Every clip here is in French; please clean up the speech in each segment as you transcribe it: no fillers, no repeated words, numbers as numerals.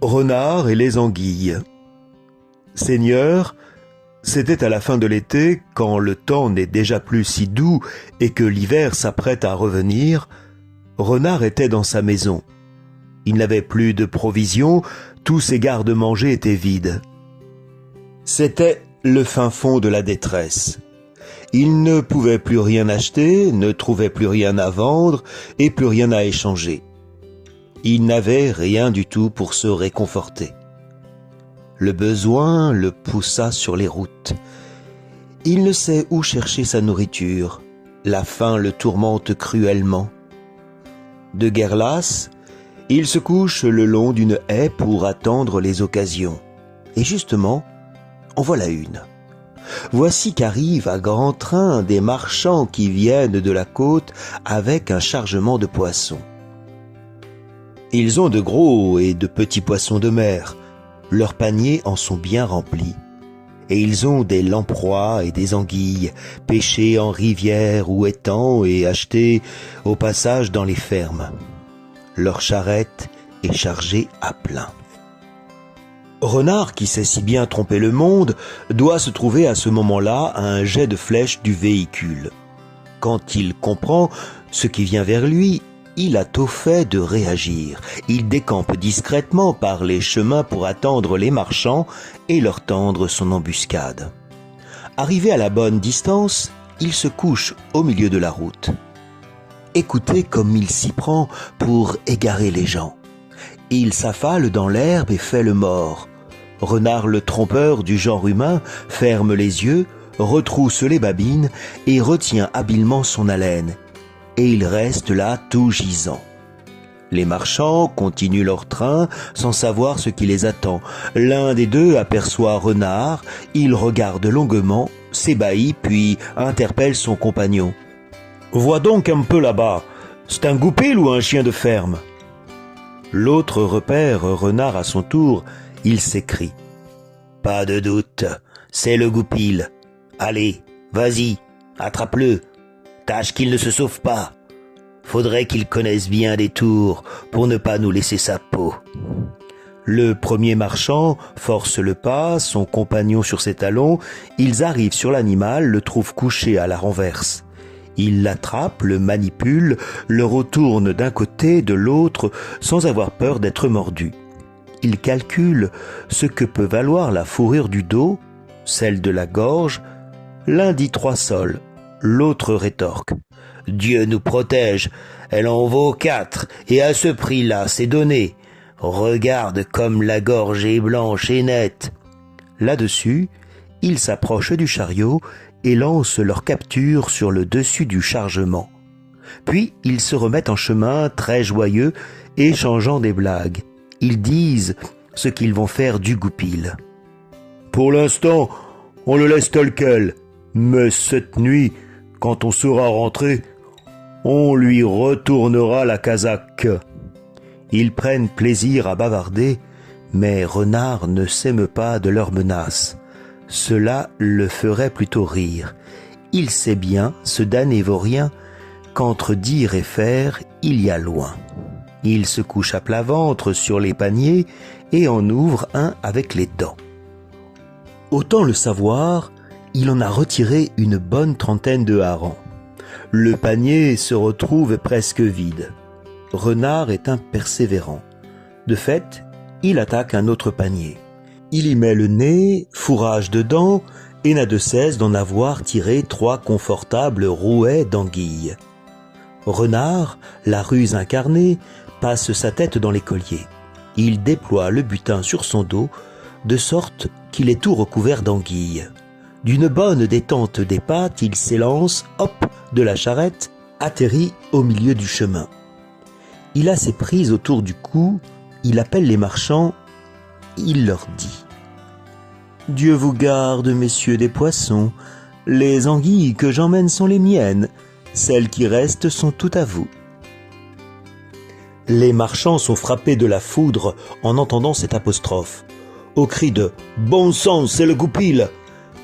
Renard et les anguilles. Seigneur, c'était à la fin de l'été, quand le temps n'est déjà plus si doux et que l'hiver s'apprête à revenir, Renard était dans sa maison. Il n'avait plus de provisions, tous ses garde-manger étaient vides. C'était le fin fond de la détresse. Il ne pouvait plus rien acheter, ne trouvait plus rien à vendre et plus rien à échanger. Il n'avait rien du tout pour se réconforter. Le besoin le poussa sur les routes. Il ne sait où chercher sa nourriture. La faim le tourmente cruellement. De guerre lasse, il se couche le long d'une haie pour attendre les occasions. Et justement, en voilà une. Voici qu'arrivent à grand train des marchands qui viennent de la côte avec un chargement de poissons. Ils ont de gros et de petits poissons de mer. Leurs paniers en sont bien remplis. Et ils ont des lamproies et des anguilles, pêchées en rivière ou étang et achetées au passage dans les fermes. Leur charrette est chargée à plein. Renard, qui sait si bien tromper le monde, doit se trouver à ce moment-là à un jet de flèche du véhicule. Quand il comprend ce qui vient vers lui, il a tôt fait de réagir. Il décampe discrètement par les chemins pour attendre les marchands et leur tendre son embuscade. Arrivé à la bonne distance, il se couche au milieu de la route. Écoutez comme il s'y prend pour égarer les gens. Il s'affale dans l'herbe et fait le mort. Renard le trompeur du genre humain ferme les yeux, retrousse les babines et retient habilement son haleine. Et il reste là tout gisant. Les marchands continuent leur train sans savoir ce qui les attend. L'un des deux aperçoit Renard, il regarde longuement, s'ébahit puis interpelle son compagnon. « Vois donc un peu là-bas, c'est un goupil ou un chien de ferme ?» L'autre repère Renard à son tour, il s'écrie. « Pas de doute, c'est le goupil. Allez, vas-y, attrape-le. Tâche qu'il ne se sauve pas. Faudrait qu'il connaisse bien des tours pour ne pas nous laisser sa peau. » Le premier marchand force le pas, son compagnon sur ses talons. Ils arrivent sur l'animal, le trouvent couché à la renverse. Il l'attrape, le manipule, le retourne d'un côté, de l'autre, sans avoir peur d'être mordu. Il calcule ce que peut valoir la fourrure du dos, celle de la gorge. L'un dit 3 sols, l'autre rétorque. « Dieu nous protège, elle en vaut 4, et à ce prix-là, c'est donné. Regarde comme la gorge est blanche et nette. » Là-dessus, il s'approche du chariot et lance leur capture sur le dessus du chargement. Puis ils se remettent en chemin très joyeux, échangeant des blagues. Ils disent ce qu'ils vont faire du goupil. « Pour l'instant, on le laisse tel quel, mais cette nuit, quand on sera rentré, on lui retournera la casaque. » Ils prennent plaisir à bavarder, mais Renard ne s'émeut pas de leurs menaces. Cela le ferait plutôt rire. Il sait bien, ce damné vaurien, qu'entre dire et faire, il y a loin. Il se couche à plat ventre sur les paniers et en ouvre un avec les dents. Autant le savoir, il en a retiré une bonne trentaine de harengs. Le panier se retrouve presque vide. Renard est un persévérant. De fait, il attaque un autre panier. Il y met le nez, fourrage dedans, et n'a de cesse d'en avoir tiré 3 confortables rouets d'anguilles. Renard, la ruse incarnée, passe sa tête dans l'écolier. Il déploie le butin sur son dos, de sorte qu'il est tout recouvert d'anguilles. D'une bonne détente des pattes, il s'élance, hop, de la charrette, atterrit au milieu du chemin. Il a ses prises autour du cou, il appelle les marchands, il leur dit « Dieu vous garde, messieurs des poissons, les anguilles que j'emmène sont les miennes, celles qui restent sont toutes à vous. » Les marchands sont frappés de la foudre en entendant cette apostrophe. Au cri de « Bon sang, c'est le goupil !»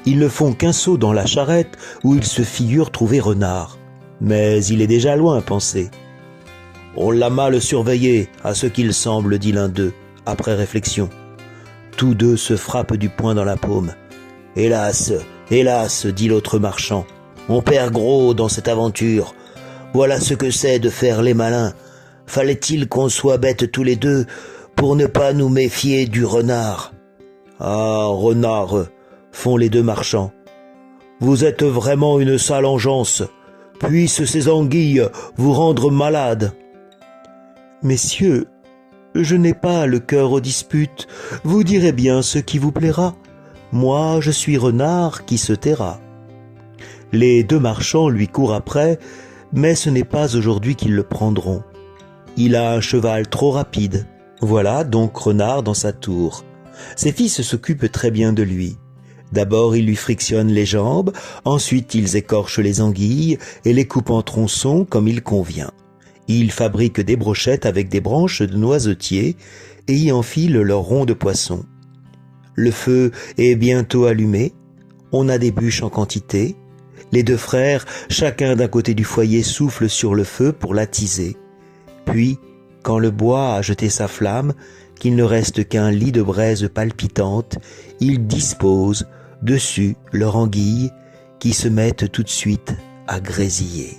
ils ne font qu'un saut dans la charrette où ils se figurent trouver Renard. Mais il est déjà loin, pensez. « On l'a mal surveillé, à ce qu'il semble, dit l'un d'eux. après réflexion. Tous deux se frappent du poing dans la paume. « Hélas, hélas, dit l'autre marchand, on perd gros dans cette aventure. Voilà ce que c'est de faire les malins. Fallait-il qu'on soit bêtes tous les deux pour ne pas nous méfier du renard ?» « Ah, renard, font les deux marchands. Vous êtes vraiment une sale engeance. Puissent ces anguilles vous rendre malade. »« Messieurs, je n'ai pas le cœur aux disputes. Vous direz bien ce qui vous plaira. Moi, je suis renard qui se taira. » Les deux marchands lui courent après, mais ce n'est pas aujourd'hui qu'ils le prendront. Il a un cheval trop rapide. Voilà donc renard dans sa tour. Ses fils s'occupent très bien de lui. D'abord, ils lui frictionnent les jambes, ensuite ils écorchent les anguilles et les coupent en tronçons comme il convient. Ils fabriquent des brochettes avec des branches de noisetier et y enfilent leurs ronds de poisson. Le feu est bientôt allumé, on a des bûches en quantité. Les deux frères, chacun d'un côté du foyer, soufflent sur le feu pour l'attiser. Puis, quand le bois a jeté sa flamme, qu'il ne reste qu'un lit de braise palpitante, ils disposent dessus leur anguille qui se mettent tout de suite à grésiller.